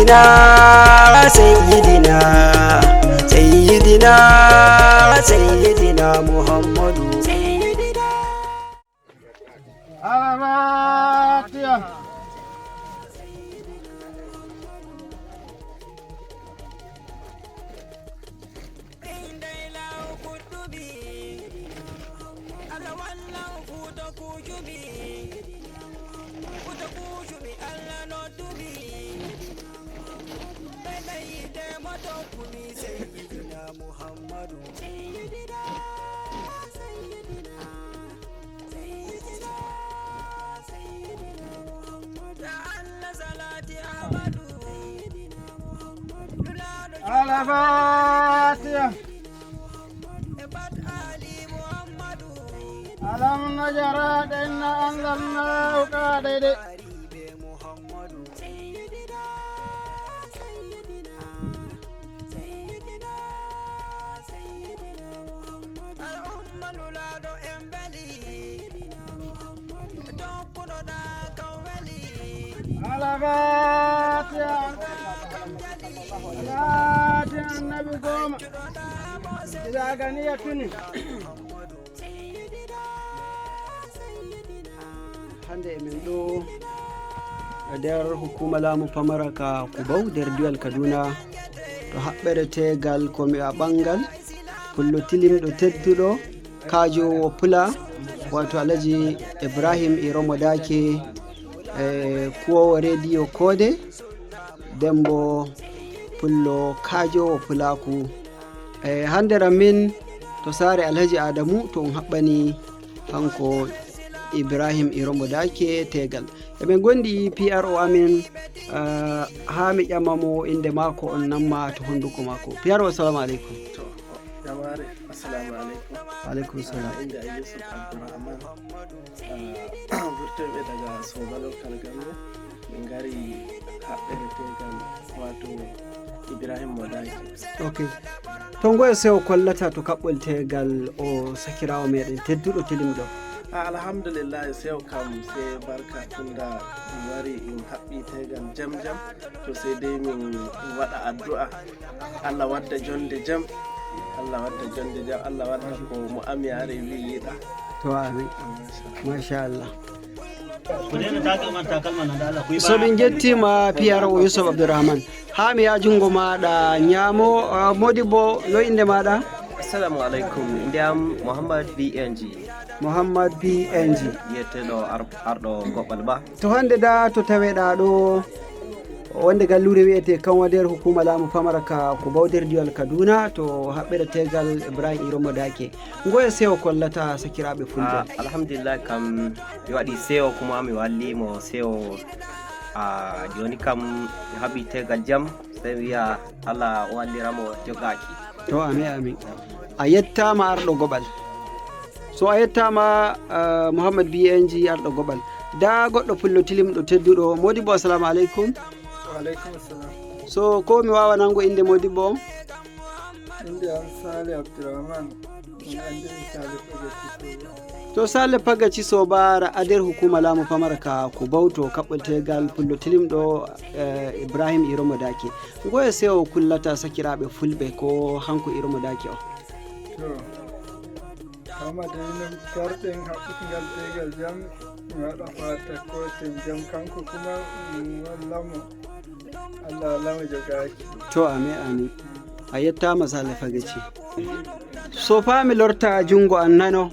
سيدنا سيدنا سيدنا سيدنا محمد سيدنا ألم نجرد إن أنزلناه كادد النبي قوم إذا غنيتني hande min ɗo nder hukuma laamu pamara ka Kubau nder diwal Kaduna to haɓɓere tegal komi a ɓangal pullo tilimɗo tedduɗo kajo pula wato Alhaji Ibrahim Iromo Dake kuwowo rediyo Kode dembo pullo kajo pulaku hande ramin to sare Alhaji Adamu to haɓɓani hanko Ibrahim Iromo Dake tegal eɓe gondi PRO amin ha mi ƴamamo inde mako on namma to honduko mako. PRO assalamu alaikum. jamare assalamu alaikum. Alaikum salam. Inda Yusuf Abdurrahman vurtoɓe daga Soba local government min gari haɓɓere tegal wato Ibrahim Modaki. Okay, to ngoye sewo kollata to kaɓɓol tegal o sakirawo meɗen tedduɗo tilimɗo. Alhamdulillah sew kam sai barka tunda wari in haɓɓi tegal jam to sai dai min waɗa addu'a Allah wadda jonde jam Allah wadda ko mu amiyare wi yiɗa to amin masha Allah. So min gettima PRO Yusuf Abdurrahman ha mi ya jungo maɗa nyamo Modibo no inde maɗa? Assalamu alaikum, indiyam Muhammad BNG. Muhammad BNG Yetteɗo arɗo goɓɓal ba. To hande da to taweɗa ɗo wonde gallure wiyete kanwa nder hukuma laamu pamara ka Kubau nder diwal Kaduna to haɓɓere tegal Ibrahim Iromo Dake ngoye sewo kollata sakiraɓe fulɓe? Alhamdulillah kam mi waɗi sewo kuma mi wallimo sewo joni kam mi haɓi tegal jam sai wiya Allah walliramo jogaki. To amin a yettama arɗo goɓal. So a yettama Muhammad BNG arɗo goɓal da goɗɗo pullo tilimɗo tedduɗo Modibo assalamu alaikum. Wa alaikum assalam. So ko mi wawa nango inde Modibo? Inde am Sale Abdurrahman min andiri Sale Pagaci. To Sale Pagaci Sobara ader hukuma laamu pamara ka Kubau to kaɓɓol tegal pullo tilimɗo Ibrahim Iromo Dake ngoye sewo kullata sakiraɓe fulɓe ko hanko Iromo Dake o? Kama da yin karɗin haɓɓutugal tegal jam mi waɗa fata koten jam kanko kuma wallamo Allah wallamo jogaki. To amin a yettama Sale Pagaci. So fami lorta jungo an nano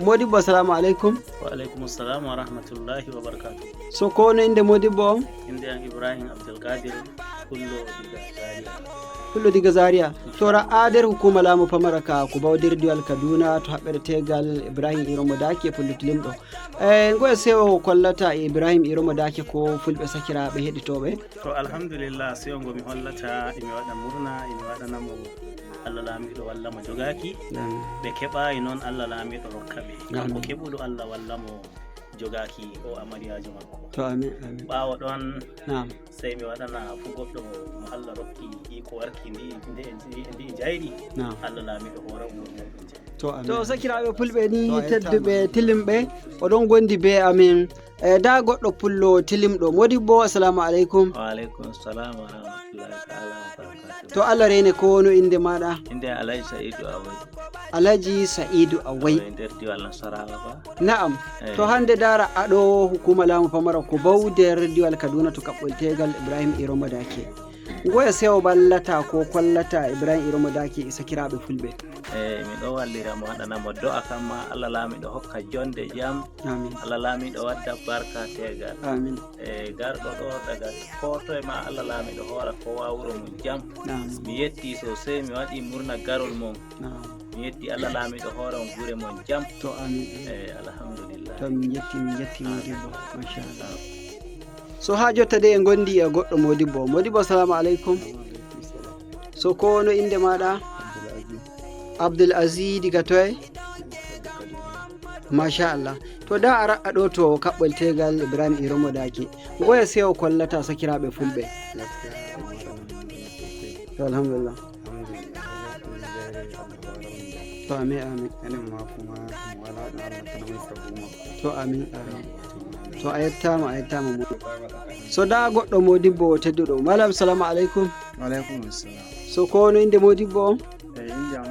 Modibo assalamu alaikum. Wa alaikum assalam wa rahmatullahi wa barakatuh. So ko no inde Modibo? Inde Ibrahim Abdulkadir Pullo diga Zaria tora ader hukuma laamu pamara ka Kubau nder diwal Kaduna to haɓɓere tegal Ibrahim Iromo Dake pullo tilimɗo ngoye sewo kollata Ibrahim Iromo Dake ko fulɓe sakiraɓe heɗitoɓe? To alhamdulillah sewo ngo mi hollata emi waɗa murna emi waɗanamo Allah laamiɗo walla mo jogaki ɓe keɓayi noon Allah laamiɗo rokkaɓe kanko keɓuɗo Allah walla mo jogaki o amariyajo makko. To amin ɓawo ɗon sai mi waɗana fu goɗɗo mo Allah rokki iko warki ndi jayri Allah laamiɗo hoore muɗum. To sakiraɓe fulɓe ni tedduɓe tilimɓe oɗon gondi be amin da goɗɗo pullo tilimɗo. Modibbo assalamu alaikum. Wa alaikum salam wa rahmatullahi ta'ala wa barakatuh. To Allah rene ko no inde maɗa? Inde Alhaji Sa'idu Awai. Alhaji Sa'idu Awai. Nder diwal Nasarawa ba. Na'am. To hande dara aɗo hukuma lamu pamara ko baw nder diwal Kaduna to kaɓɓol tegal Ibrahim Iro Madake. Ngoya sewo ballata ko kollata Ibrahim Iro Madake sakiraɓe fulɓe? Mi ɗo wallira mo waɗanamo do'a kam ma Allah laamiɗo hokka jonde jam. Amin. Allah laamiɗo wadda barka tegal. Amin. Garɗo ɗo daga koto e ma Allah laamiɗo hoora kowa wuro mum jam. Mi yetti sosai mi waɗi murna garol mum. Mi yetti Allah laamiɗo hoora on gure mon jam. To amin. Alhamdulillah. To min yetti Modibbo. Masha Allah. So ha jotta de en gondi e goɗɗo Modibbo assalamu alaikum. So ko no inde maɗa? Abdul Aziz diga toye? Masha Allah. To da ara aɗo to kaɓɓol tegal Ibrahim Iro Madake. Ngoya sewo kollata sakiraɓe fulɓe? To alhamdulillah. To amin. To amin. To ayettama mo. So da goɗɗo Modibbo tedduɗo. Malam assalamu alaikum. Wa alaikum assalam. So ko no inde Modibbo? Inja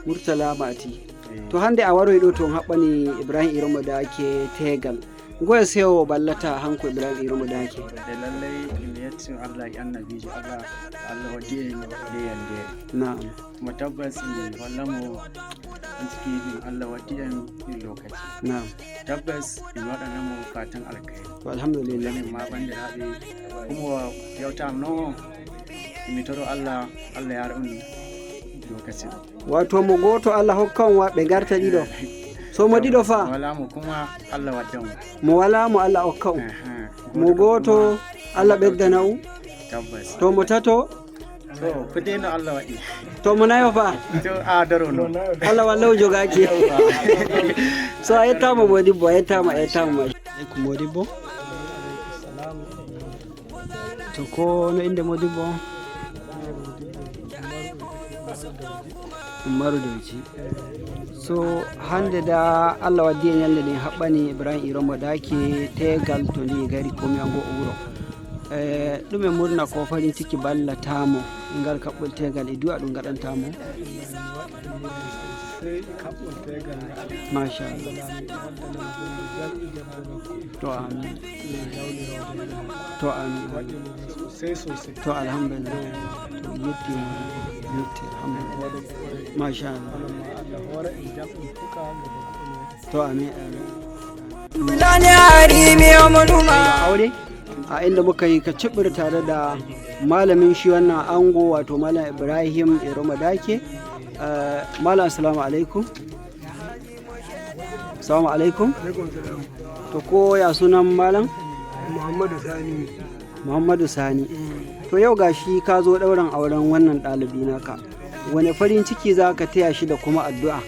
Murtala Mati. To hande a waroy ɗo to haɓɓani Ibrahim Iro Madake tegal. Ngoya sewo ballata hanko Ibrahim Iro Madake? Lallai mi yetti Allah e annabijo Allah waddi en yande. Na'am. Kuma tabbas mi wallamo an ciki Allah waddi en lokaci. Na'am. Tabbas mi waɗanamo fatan alkhairi. To alhamdulillah. Ma bandiraɓe kuma yauta no mi toro Allah ya ra'un lokaci. Wato mo goto Allah hokkan wa ɓe garta ɗiɗo. So mo ɗiɗo fa? Wala mo kuma Allah waddan mo wala mo Allah hokka mo goto Allah ɓeddana tabbas. To mo tato? To kudeno Allah waɗi. To mo nayo fa? To a daro no. Allah wallahu jogaki. So a yettama Modibbo, a yettama. Ko Modibbo? To ko no inde Modibbo? Umaru Dauci. So hande da Allah waddi en yalde ɗen haɓɓani Ibrahim Iro Madake tegal to ndi gari komi ango wuro. Ɗum e murna ko farin ciki ballatamo ngal kaɓɓol tegal e du'a ɗum gaɗantamo? Masha Allah. To amin. To alhamdulillah. To yetti alhamdulillah. Masha Allah. To amin. Aure a inda muka yi kacibir tare da malamin shi wannan ango wato Malam Ibrahim Iro Madake. Malam assalamu alaikum. Assalamu alaikum. To ko ya sunan malam? Muhammadu Sani. To yau gashi ka zo ɗaurin auren wannan ɗalibi naka. Wane farin ciki za ka taya shi da kuma addu'a?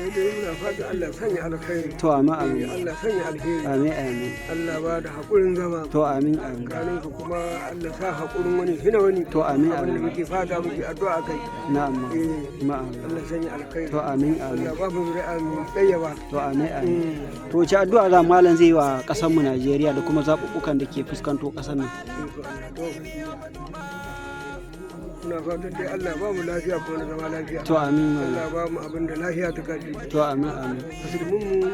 Allah sanya alkhairi. To amin. Allah sanya alkhairi. Amin. Allah ba da haƙurin zama. To amin. Kanin ka kuma Allah sa haƙurin wani hina wani. To amin. Abin da muke fata muke addu'a kai. Na'am. Allah sanya alkhairi. To amin. Allah ba mu zuri'a mu tsayyaba. To amin. To wace addu'a za malam zai wa ƙasar mu Najeriya da kuma zaɓuɓɓukan da ke fuskanto ƙasar nan? Muna fatan dai Allah ba mu lafiya kuma na zama lafiya. To amin. Allah ba mu abin da lafiya ta gaji. To amin. Musulmin mu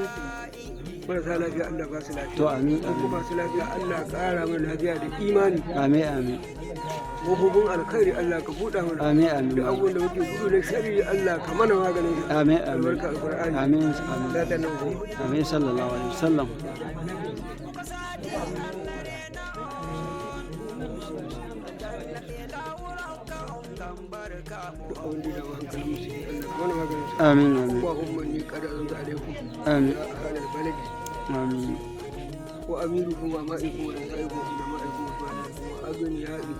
marasa lafiya Allah ba su lafiya. To amin. Kuma su lafiya Allah ƙara mana lafiya da imani. Amin. Muhubin alkhairi Allah ka buɗa mana. Amin. Da abubuwan da muke gudu na shari'i Allah ka mana maganin shi. Amin. Albarka alqur'ani. Amin. La ta nan ko. Amin sallallahu alaihi wasallam. آمين. اللهم إني قد أنزل عليكم آمين. أهل البلد آمين. وأميركم ومائكم ونسائكم وعلمائكم وفعلائكم وأغنيائكم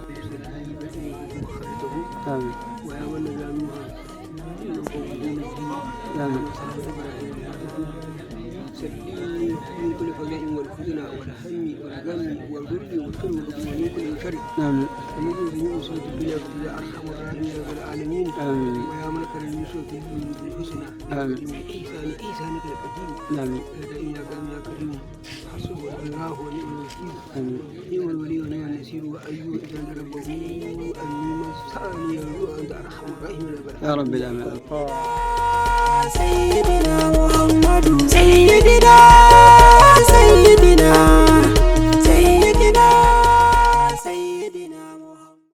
وسليمكم وخرجه آمين. ويا من زانوها إنكم دين الدين آمين. سلمي من كل فجر والكفر الحزن والهم والغم والضر والكل ومن كل شر. آمين. ومن جميع مصائب الدنيا يا ارحم الراحمين يا رب العالمين. آمين. ويا من كان يوسف بالحسنى. آمين. إحسانك القديم. آمين. إنك يا كريم حسبه الله ونعم الوكيل. آمين. نعم الولي ونعم النصير وأيوب إذا ربه أني مساني الروح أنت أرحم الراحمين. يا رب العالمين.